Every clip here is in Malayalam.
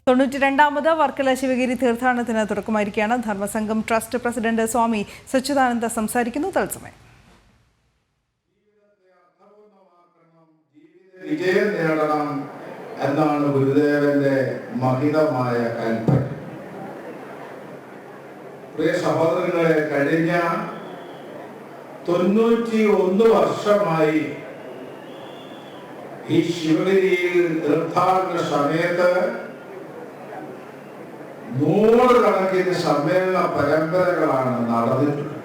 92ാമത് വർക്കല ശിവഗിരി തീർത്ഥാടനത്തിന് തുടക്കമായിരിക്കുകയാണ്. ധർമ്മസംഘം ട്രസ്റ്റ് പ്രസിഡന്റ് സ്വാമി സച്ചിദാനന്ദ സംസാരിക്കുന്നു. തത്സമയം വിജയം നേടണം എന്നാണ് ഗുരുദേവന്റെ മഹിതമായ കൽപ്പന. പ്രിയ സഹോദരങ്ങളെ, കഴിഞ്ഞ 91 വർഷമായി ഈ ശിവഗിരിയിൽ തീർത്ഥാടന സമയത്ത് 100 കണക്കിന് സമ്മേളന പരമ്പരകളാണ് നടന്നിട്ടുള്ളത്.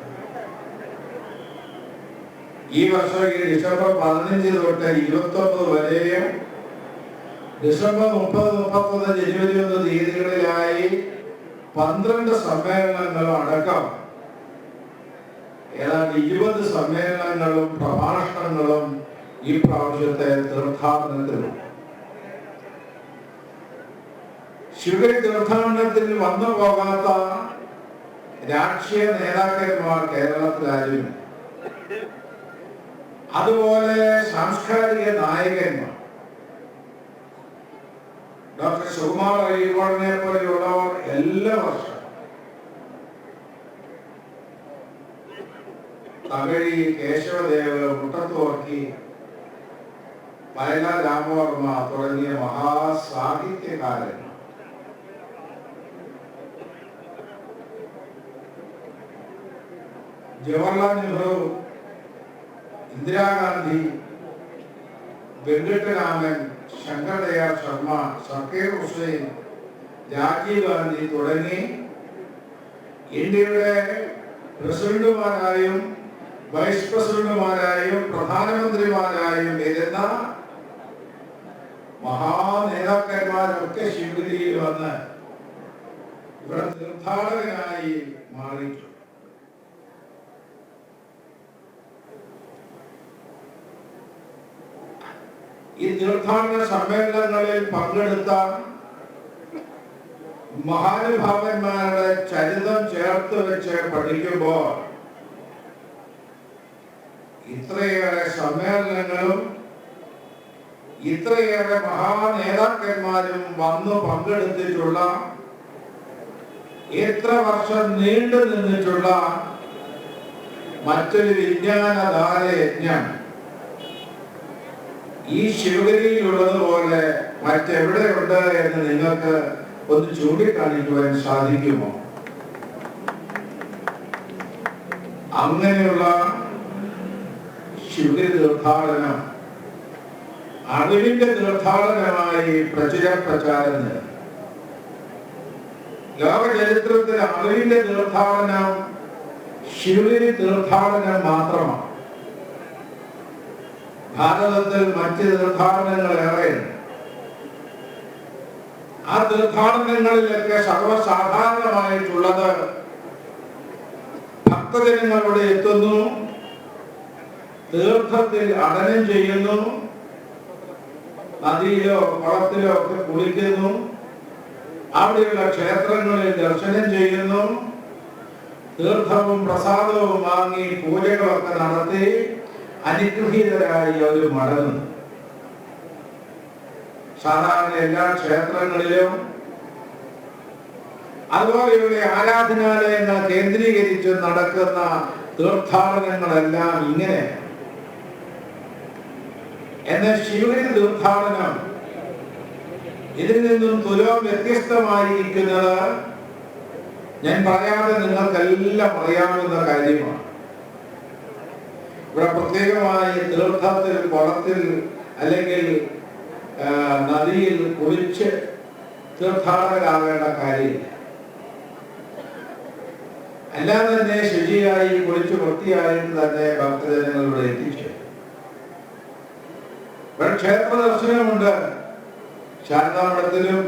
ഈ വർഷം ഡിസംബർ 15 തൊട്ട് 29 വരെയും ഡിസംബർ 30, 31, ജനുവരി 1 തീയതികളിലായി 12 സമ്മേളനങ്ങളും അടക്കം ഏതാണ്ട് 20 സമ്മേളനങ്ങളും പ്രഭാഷണങ്ങളും ഈ പ്രാവശ്യത്തെ തീർത്ഥാടനത്തിലുണ്ട്. ശിവഗിരി തീർത്ഥാടനത്തിൽ വന്നു പോകാത്ത രാഷ്ട്രീയ നേതാക്കന്മാർ കേരളത്തിലായിരുന്നു. അതുപോലെ സാംസ്കാരിക നായകന്മാർ, ഡോക്ടർ സുകുമാർ അഴീക്കോടിനെ പോലെയുള്ളവർ എല്ലാ വർഷവും തകഴി, കേശവദേവ്, മുട്ടത്തുവർക്കി, വയലാർ രാമവർമ്മ തുടങ്ങിയ മഹാസാഹിത്യകാരൻ ജവഹർലാൽ നെഹ്റു, ഇന്ദിരാഗാന്ധി, വെങ്കട്ടരാമൻ, ശങ്കർദയാൾ ശർമ്മ, സക്കീർ ഹുസൈൻ, രാജീവ് ഗാന്ധി തുടങ്ങി ഇന്ത്യയുടെ പ്രസിഡന്റുമാരായും വൈസ് പ്രസിഡന്റുമാരായും പ്രധാനമന്ത്രിമാരായും വരുന്ന മഹാനേതാക്കന്മാരൊക്കെ ശിവഗിരിയിൽ വന്ന് ഇവിടെ തീർത്ഥാടകനായി മാറിയിട്ടുണ്ട്. ഈ തീർത്ഥാടന സമ്മേളനങ്ങളിൽ പങ്കെടുത്ത മഹാനുഭാവന്മാരുടെ ചരിതം ചേർത്ത് വെച്ച് പഠിക്കുമ്പോൾ ഇത്രയേറെ സമ്മേളനങ്ങളും ഇത്രയേറെ മഹാനേതാക്കന്മാരും വന്നു പങ്കെടുത്തിട്ടുള്ള, എത്ര വർഷം നീണ്ടു നിന്നിട്ടുള്ള മറ്റൊരു വിജ്ഞാനദാന യജ്ഞം ഈ ശിവഗിരിയിലുള്ളതുപോലെ മറ്റെവിടെയുണ്ട് എന്ന് നിങ്ങൾക്ക് ഒന്ന് ചൂണ്ടിക്കാണിക്കുവാൻ സാധിക്കുമോ? അങ്ങനെയുള്ള ശിവഗിരി തീർത്ഥാടനം അറിവിന്റെ തീർത്ഥാടനമായി പ്രചാരം നേടി. ലോക ചരിത്രത്തിൽ അറിവിന്റെ തീർത്ഥാടനം ശിവഗിരി തീർത്ഥാടനം മാത്രമാണ്. ഭാരതത്തിൽ മറ്റ് തീർത്ഥാടനങ്ങൾ ഏറെയുണ്ട്. ആ തീർത്ഥാടനങ്ങളിലൊക്കെ സർവ്വസാധാരണമായിട്ടുള്ളത് ഭക്തജനങ്ങളുടെ എത്തുന്നു, തീർത്ഥത്തിൽ അടനം ചെയ്യുന്നു, നദിയിലോ കുളത്തിലോ ഒക്കെ കുളിക്കുന്നു, അവിടെയുള്ള ക്ഷേത്രങ്ങളിൽ ദർശനം ചെയ്യുന്നു, തീർത്ഥവും പ്രസാദവും വാങ്ങി പൂജകളൊക്കെ നടത്തി അനുഗ്രഹീതരായി അവർ മടങ്ങുന്നു. സാധാരണ എല്ലാ ക്ഷേത്രങ്ങളിലും അതുപോലെയുള്ള ആരാധനാലയങ്ങൾ കേന്ദ്രീകരിച്ച് നടക്കുന്ന തീർത്ഥാടനങ്ങളെല്ലാം ഇങ്ങനെ. എന്നാൽ ശിവഗിരി തീർത്ഥാടനം ഇതിൽ നിന്നും തുലോം വ്യത്യസ്തമായിരിക്കുന്നത് ഞാൻ പറയാതെ നിങ്ങൾക്കെല്ലാം അറിയാവുന്ന കാര്യമാണ്. ഇവിടെ പ്രത്യേകമായി തീർത്ഥത്തിൽ, കുളത്തിൽ അല്ലെങ്കിൽ നദിയിൽ കുളിച്ച് തീർത്ഥാടകരാകേണ്ട കാര്യമില്ല. എല്ലാം തന്നെ ശുചിയായി കുളിച്ച് വൃത്തിയായിട്ട് തന്നെ ഭക്തജനങ്ങൾ ഇവിടെ എത്തിച്ചു. ഇവിടെ ക്ഷേത്ര ദർശനമുണ്ട്. ശാരദാമഠത്തിലും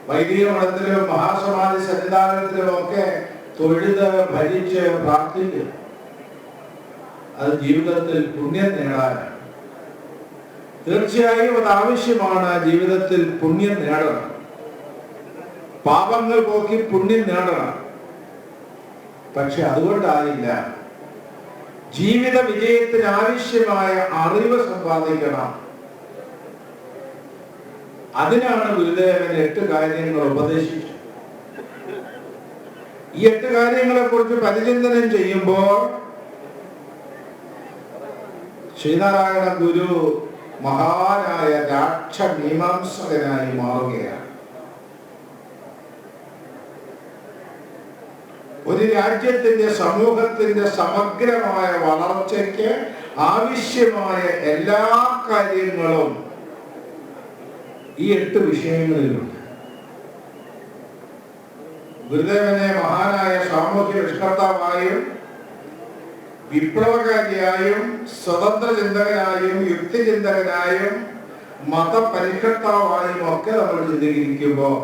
വൈദിക മഠത്തിലും മഹാസമാധി സന്നിധാനത്തിലും ഒക്കെ തൊഴുത് ഭരിച്ച് പ്രാർത്ഥിക്കും. അത് ജീവിതത്തിൽ പുണ്യം നേടാനാണ്. തീർച്ചയായും അത് ആവശ്യമാണ്. ജീവിതത്തിൽ പുണ്യം നേടണം, പാപങ്ങൾ പോക്കി പുണ്യം നേടണം. പക്ഷെ അതുകൊണ്ടായില്ല. ജീവിത വിജയത്തിന് ആവശ്യമായ അറിവ് സമ്പാദിക്കണം. അതിനാണ് ഗുരുദേവൻ 8 കാര്യങ്ങൾ ഉപദേശിച്ചത്. ഈ 8 കാര്യങ്ങളെ കുറിച്ച് പരിചിന്തനം ചെയ്യുമ്പോൾ ശ്രീനാരായണ ഗുരു മഹാനായ രാക്ഷമീമാംസകനായി മാറുകയാണ്. ഒരു രാജ്യത്തിന്റെ സമൂഹത്തിന്റെ സമഗ്രമായ വളർച്ചയ്ക്ക് ആവശ്യമായ എല്ലാ കാര്യങ്ങളും ഈ 8 വിഷയങ്ങളിലുണ്ട്. ഗുരുദേവനെ മഹാനായ സാമൂഹ്യ പരിഷ്കർത്താവായും വിപ്ലവകാരിയായും സ്വതന്ത്ര ചിന്തകനായും യുക്തിചിന്തകനായും മതപരിഷ്കർത്താവായും ഒക്കെ നമ്മൾ ചിന്തിക്കുമ്പോൾ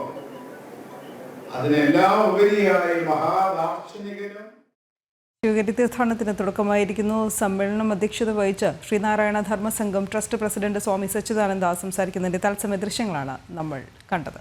അതിനെല്ലാം ഉപരിയായി മഹാദാർശനികനും. ശിവഗിരി തീർത്ഥാടനത്തിന് തുടക്കമായിരിക്കുന്നു. സമ്മേളനം അധ്യക്ഷത വഹിച്ച ശ്രീനാരായണ ധർമ്മസംഘം ട്രസ്റ്റ് പ്രസിഡന്റ് സ്വാമി സച്ചിദാനന്ദ സംസാരിക്കുന്നതിന്റെ തത്സമയ ദൃശ്യങ്ങളാണ് നമ്മൾ കണ്ടത്.